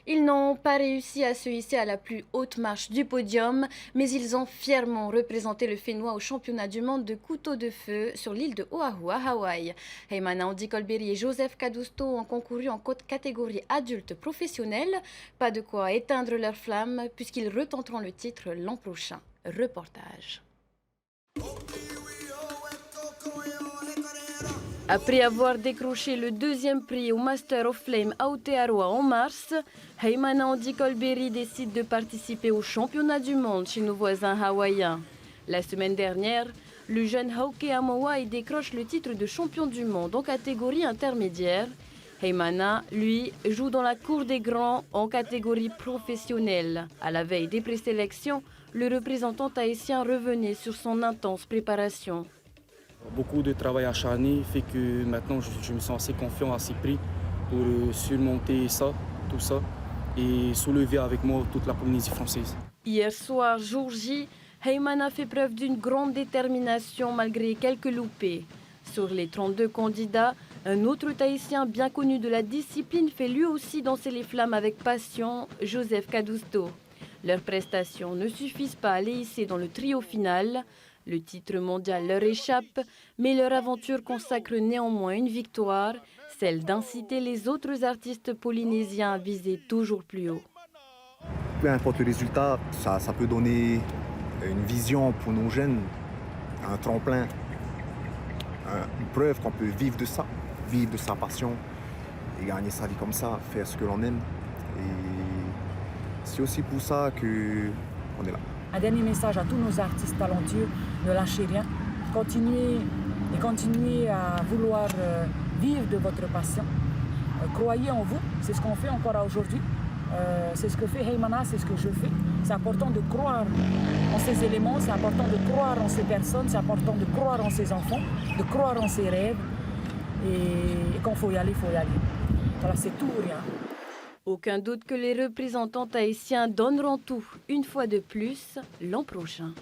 Ils n'ont pas réussi à se hisser à la plus haute marche du podium, mais ils ont fièrement représenté le Fénois au championnat du monde de couteau de feu sur l'île de Oahu à Hawaï. Heymana Andy Colberry et Joseph Cadusto ont concouru en catégorie adulte professionnel. Pas de quoi éteindre leur flamme puisqu'ils retenteront le titre l'an prochain. Reportage. Après avoir décroché le deuxième prix au Master of Flame à Aotearoa en mars, Heymana Andy Colberry décide de participer au championnat du monde chez nos voisins hawaïens. La semaine dernière, le jeune Hauke Amowai décroche le titre de champion du monde en catégorie intermédiaire. Heymana, lui, joue dans la cour des grands en catégorie professionnelle. À la veille des présélections, le représentant haïtien revenait sur son intense préparation. Beaucoup de travail acharné fait que maintenant je me sens assez confiant, assez pris pour surmonter tout ça, et soulever avec moi toute la Polynésie française. Hier soir, jour J, Heymana a fait preuve d'une grande détermination malgré quelques loupés. Sur les 32 candidats, un autre Tahitien bien connu de la discipline fait lui aussi danser les flammes avec passion, Joseph Cadusto. Leurs prestations ne suffisent pas à les hisser dans le trio final. Le titre mondial leur échappe, mais leur aventure consacre néanmoins une victoire, celle d'inciter les autres artistes polynésiens à viser toujours plus haut. Peu importe le résultat, ça peut donner une vision pour nos jeunes, un tremplin, une preuve qu'on peut vivre de sa passion et gagner sa vie comme ça, faire ce que l'on aime. Et c'est aussi pour ça qu'on est là. Un dernier message à tous nos artistes talentueux, ne lâchez rien, continuez à vouloir vivre de votre passion. Croyez en vous, c'est ce qu'on fait encore aujourd'hui, c'est ce que fait Heymana, c'est ce que je fais. C'est important de croire en ces éléments, c'est important de croire en ces personnes, c'est important de croire en ses enfants, de croire en ses rêves, et quand il faut y aller, il faut y aller. Voilà, c'est tout ou rien. Aucun doute que les représentants haïtiens donneront tout, une fois de plus, l'an prochain.